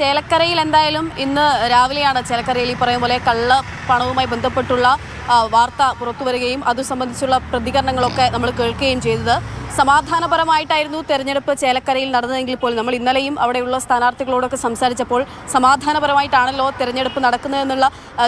ചേലക്കരയിൽ എന്തായാലും ഇന്ന് രാവിലെയാണ് ചേലക്കരയിൽ ഈ പറയും പോലെ കള്ള പണവുമായി ബന്ധപ്പെട്ടുള്ള വാർത്ത പുറത്തുവരികയും അത് സംബന്ധിച്ചുള്ള പ്രതികരണങ്ങളൊക്കെ നമ്മൾ കേൾക്കുകയും ചെയ്തത്. സമാധാനപരമായിട്ടായിരുന്നു തെരഞ്ഞെടുപ്പ് ചേലക്കരയിൽ നടന്നതെങ്കിൽ പോലും നമ്മൾ ഇന്നലെയും അവിടെയുള്ള സ്ഥാനാർത്ഥികളോടൊക്കെ സംസാരിച്ചപ്പോൾ സമാധാനപരമായിട്ടാണല്ലോ തെരഞ്ഞെടുപ്പ് നടക്കുന്നതെന്നുള്ള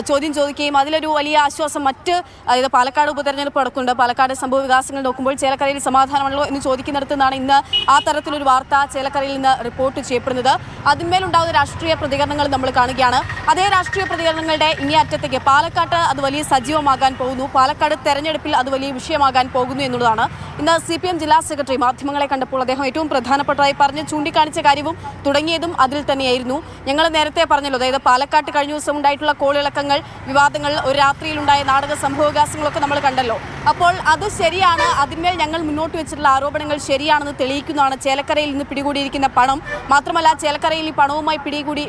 ചോദ്യം ചോദിക്കുകയും അതിലൊരു വലിയ ആശ്വാസം അതായത് പാലക്കാട് ഉപതെരഞ്ഞെടുപ്പ് നടക്കുന്നുണ്ട്. പാലക്കാട് സംഭവ വികാസങ്ങൾ നോക്കുമ്പോൾ ചേലക്കരയിൽ സമാധാനമാണല്ലോ എന്ന് ചോദിക്കുന്നിടത്ത് നിന്നാണ് ഇന്ന് ആ തരത്തിലൊരു വാർത്ത ചേലക്കരയിൽ നിന്ന് റിപ്പോർട്ട് ചെയ്യപ്പെടുന്നത്. അതിന്മേലുണ്ടാകുന്ന രാഷ്ട്രീയ പ്രതികരണങ്ങൾ നമ്മൾ കാണുകയാണ്. അതേ രാഷ്ട്രീയ പ്രതികരണങ്ങളുടെ ഇങ്ങേയറ്റത്തേക്ക് പാലക്കാട്ട് അത് വലിയ സജീവമാകാൻ പോകുന്നു. പാലക്കാട് തെരഞ്ഞെടുപ്പിൽ അത് വലിയ വിഷയമാകാൻ പോകുന്നു എന്നുള്ളതാണ് ഇന്ന് CPM ജില്ലാ സെക്രട്ടറി മാധ്യമങ്ങളെ കണ്ടപ്പോൾ അദ്ദേഹം ഏറ്റവും പ്രധാനപ്പെട്ടതായി പറഞ്ഞ് ചൂണ്ടിക്കാണിച്ച കാര്യവും തുടങ്ങിയതും അതിൽ തന്നെയായിരുന്നു. ഞങ്ങൾ നേരത്തെ പറഞ്ഞല്ലോ, അതായത് പാലക്കാട്ട് കഴിഞ്ഞ ദിവസം ഉണ്ടായിട്ടുള്ള കോളിളക്കങ്ങൾ, വിവാദങ്ങൾ, ഒരു രാത്രിയിലുണ്ടായ നാടക സംഭവവികാസങ്ങളൊക്കെ നമ്മൾ കണ്ടല്ലോ. അപ്പോൾ അത് ശരിയാണ്, അതിന്മേൽ ഞങ്ങൾ മുന്നോട്ട് വെച്ചിട്ടുള്ള ആരോപണങ്ങൾ ശരിയാണെന്ന് തെളിയിക്കുന്നതാണ് ചേലക്കരയിൽ നിന്ന് പിടികൂടിയിരിക്കുന്ന പണം. മാത്രമല്ല ചേലക്കരയിൽ ഈ പണവുമായി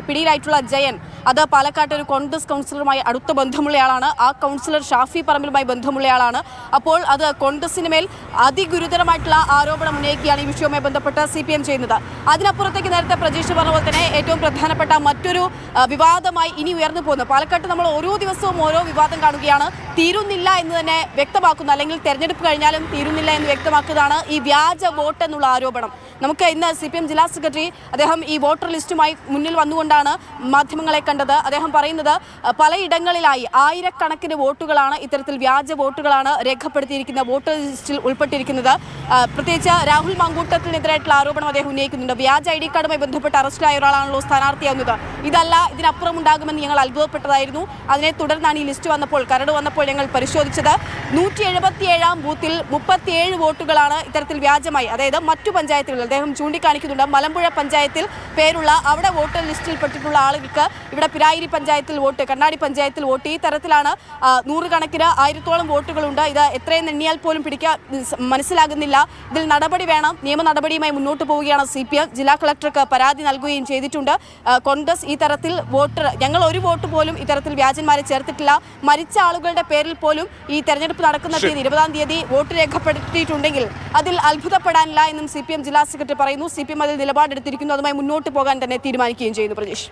പിടിയിലായിട്ടുള്ള ജയൻ അത് പാലക്കാട്ട് ഒരു കോൺഗ്രസ് കൗൺസിലറുമായി അടുത്ത ബന്ധമുള്ളയാളാണ്. ആ കൗൺസിലർ ഷാഫി പറമ്പിലുമായി ബന്ധമുള്ളയാളാണ്. അപ്പോൾ അത് കോൺഗ്രസിന് മേൽ അതിഗുരുതരമായിട്ടുള്ള ആരോപണം ഉന്നയിക്കുകയാണ് ഈ വിഷയവുമായി ബന്ധപ്പെട്ട് CPM ചെയ്യുന്നത്. അതിനപ്പുറത്തേക്ക് നേരത്തെ പ്രജീഷ് പറഞ്ഞ പോലെ തന്നെ ഏറ്റവും പ്രധാനപ്പെട്ട മറ്റൊരു വിവാദമായി ഇനി ഉയർന്നു പോകുന്നത്, പാലക്കാട്ട് നമ്മൾ ഓരോ ദിവസവും ഓരോ വിവാദം കാണുകയാണ്. തീരുന്നില്ല എന്ന് തന്നെ വ്യക്തമാക്കുന്ന, അല്ലെങ്കിൽ തെരഞ്ഞെടുപ്പ് കഴിഞ്ഞാലും തീരുന്നില്ല എന്ന് വ്യക്തമാക്കുന്നതാണ് ഈ വ്യാജ വോട്ട് എന്നുള്ള ആരോപണം. നമുക്ക് ഇന്ന് CPM ജില്ലാ സെക്രട്ടറി അദ്ദേഹം ഈ വോട്ടർ ലിസ്റ്റുമായി മുന്നിൽ വന്നുകൊണ്ടാണ് മാധ്യമങ്ങളെ കണ്ടത്. അദ്ദേഹം പറയുന്നത് പലയിടങ്ങളിലായി ആയിരക്കണക്കിന് വോട്ടുകളാണ്, ഇത്തരത്തിൽ വ്യാജ വോട്ടുകളാണ് രേഖപ്പെടുത്തിയിരിക്കുന്ന വോട്ടർ ലിസ്റ്റിൽ ഉൾപ്പെട്ടിരിക്കുന്നത്. പ്രത്യേകിച്ച് രാഹുൽ മാങ്കൂട്ടത്തിനെതിരായിട്ടുള്ള ആരോപണം അദ്ദേഹം ഉന്നയിക്കുന്നുണ്ട്. വ്യാജ ID കാർഡുമായി ബന്ധപ്പെട്ട് അറസ്റ്റിലായ ഒരാളാണല്ലോ സ്ഥാനാർത്ഥിയാവുന്നത്. ഇതല്ല, ഇതിനപ്പുറം ഉണ്ടാകുമെന്ന് ഞങ്ങൾ അത്ഭുതപ്പെട്ടതായിരുന്നു. അതിനെ തുടർന്നാണ് ഈ ലിസ്റ്റ് വന്നപ്പോൾ, കരട് വന്നപ്പോൾ ഞങ്ങൾ പരിശോധിച്ചത്. 177 ബൂത്തിൽ 37 വോട്ടുകളാണ് ഇത്തരത്തിൽ വ്യാജമായി, അതായത് മറ്റു പഞ്ചായത്തുകളിൽ അദ്ദേഹം ചൂണ്ടിക്കാണിക്കുന്നുണ്ട്. മലമ്പുഴ പഞ്ചായത്തിൽ പേരുള്ള അവിടെ വോട്ടർ ലിസ്റ്റിൽ പെട്ടിട്ടുള്ള ആളുകൾക്ക് ഇവിടെ പിരായിരി പഞ്ചായത്തിൽ വോട്ട്, കണ്ണാടി പഞ്ചായത്തിൽ വോട്ട്, ഈ തരത്തിലാണ് 100 കണക്കിന് 1000-ഓളം വോട്ടുകളുണ്ട്. ഇത് എത്രയെന്ന് എണ്ണിയാൽ പോലും മനസ്സിലാകുന്നില്ല. ഇതിൽ നടപടി വേണം. നിയമ നടപടിയുമായി മുന്നോട്ട് പോവുകയാണ് CPM. ജില്ലാ കളക്ടർക്ക് പരാതി നൽകുകയും ചെയ്തിട്ടുണ്ട്. കോൺഗ്രസ് ഈ തരത്തിൽ ഞങ്ങൾ ഒരു വോട്ട് പോലും ഇത്തരത്തിൽ വ്യാജന്മാരെ ചേർത്തിട്ടില്ല. മരിച്ച ആളുകളുടെ പേരിൽ പോലും ഈ തെരഞ്ഞെടുപ്പ് നടക്കുന്ന തീയതി 20-ാം തീയതി വോട്ട് രേഖപ്പെടുത്തിയിട്ടുണ്ടെങ്കിൽ അതിൽ അത്ഭുതപ്പെടാനില്ല എന്നും CPM ജില്ലാ സെക്രട്ടറി പറയുന്നു. CPM അതിൽ നിലപാടെടുത്തിരിക്കുന്നു. അതുമായി മുന്നോട്ട് പോകാൻ തന്നെ തീരുമാനിക്കുകയും ചെയ്യുന്നു. പ്രജീഷ്.